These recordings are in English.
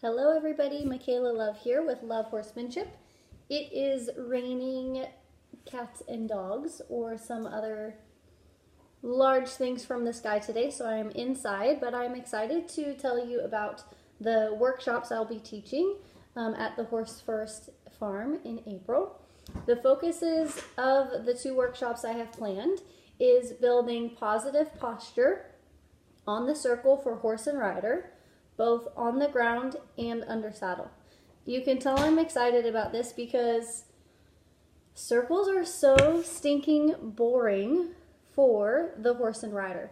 Hello everybody, Michaela Love here with Love Horsemanship. It is raining cats and dogs or some other large things from the sky today, so I am inside, but I'm excited to tell you about the workshops I'll be teaching at the Horse First Farm in April. The focuses of the two workshops I have planned is building positive posture on the circle for horse and rider, both on the ground and under saddle. You can tell I'm excited about this because circles are so stinking boring for the horse and rider.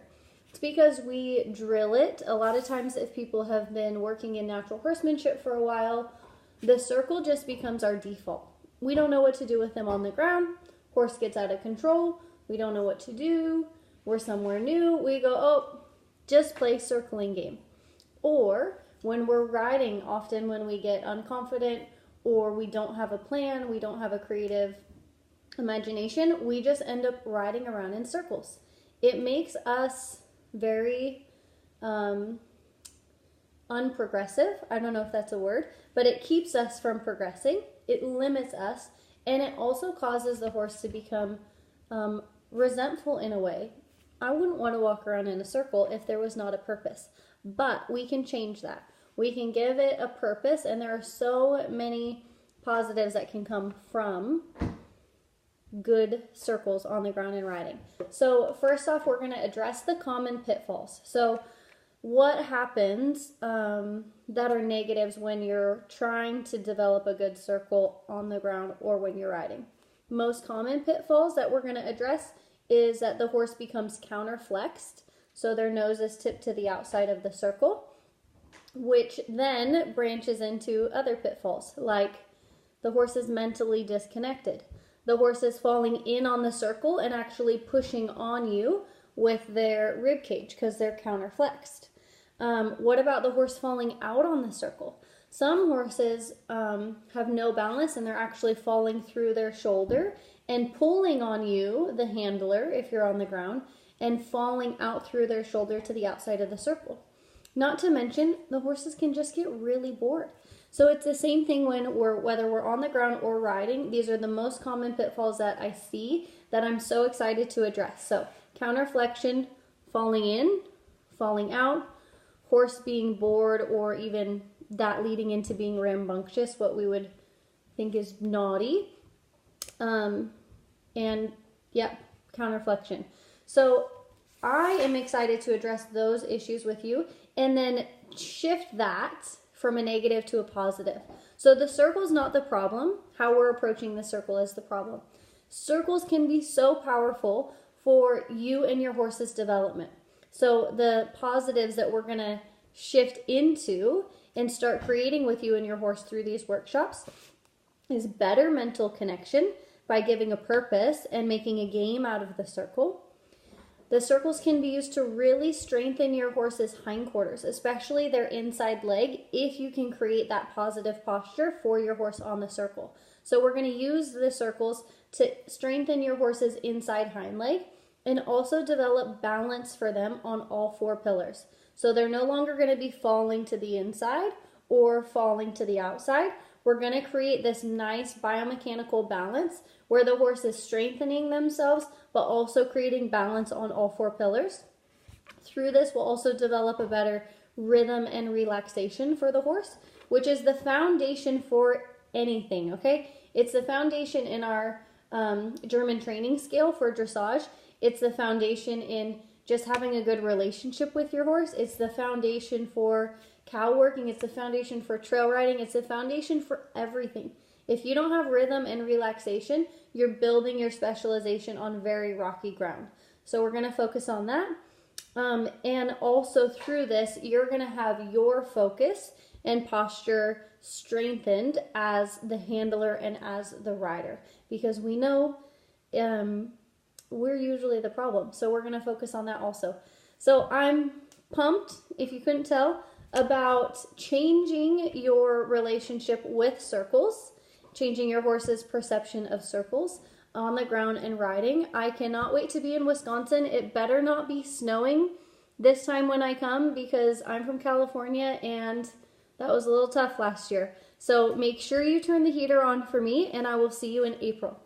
It's because we drill it. A lot of times if people have been working in natural horsemanship for a while, the circle just becomes our default. We don't know what to do with them on the ground. Horse gets out of control. We don't know what to do. We're somewhere new. We go, oh, just play circling game. Or when we're riding, often when we get unconfident or we don't have a plan, we don't have a creative imagination, we just end up riding around in circles. It makes us very unprogressive. I don't know if that's a word, but it keeps us from progressing. It limits us, and it also causes the horse to become resentful in a way. I wouldn't want to walk around in a circle if there was not a purpose. But we can change that. We can give it a purpose, and there are so many positives that can come from good circles on the ground and riding. So first off, we're going to address the common pitfalls. So what happens that are negatives when you're trying to develop a good circle on the ground or when you're riding? Most common pitfalls that we're going to address is that the horse becomes counterflexed. So their nose is tipped to the outside of the circle, which then branches into other pitfalls, like the horse is mentally disconnected. The horse is falling in on the circle and actually pushing on you with their rib cage because they're counterflexed. What about the horse falling out on the circle? Some horses have no balance and they're actually falling through their shoulder and pulling on you, the handler, if you're on the ground, and falling out through their shoulder to the outside of the circle. Not to mention, the horses can just get really bored. So it's the same thing whether we're on the ground or riding. These are the most common pitfalls that I see that I'm so excited to address. So counterflexion, falling in, falling out, horse being bored, or even that leading into being rambunctious, what we would think is naughty. Counterflexion. So I am excited to address those issues with you and then shift that from a negative to a positive. So the circle is not the problem. How we're approaching the circle is the problem. Circles can be so powerful for you and your horse's development. So the positives that we're going to shift into and start creating with you and your horse through these workshops is better mental connection by giving a purpose and making a game out of the circle. The circles can be used to really strengthen your horse's hindquarters, especially their inside leg, if you can create that positive posture for your horse on the circle. So we're going to use the circles to strengthen your horse's inside hind leg and also develop balance for them on all four pillars. So they're no longer going to be falling to the inside or falling to the outside. We're going to create this nice biomechanical balance where the horse is strengthening themselves, but also creating balance on all four pillars. Through this, we'll also develop a better rhythm and relaxation for the horse, which is the foundation for anything, okay? It's the foundation in our German training scale for dressage. It's the foundation in just having a good relationship with your horse. It's the foundation for cow working. It's the foundation for trail riding. It's the foundation for everything. If you don't have rhythm and relaxation, you're building your specialization on very rocky ground. So we're going to focus on that. And also through this, you're going to have your focus and posture strengthened as the handler and as the rider. Because we know we're usually the problem. So we're going to focus on that also. So I'm pumped, if you couldn't tell, about changing your relationship with circles, changing your horse's perception of circles on the ground and riding. I cannot wait to be in Wisconsin. It better not be snowing this time when I come because I'm from California and That was a little tough last year. So make sure you turn the heater on for me, and I will see you in April.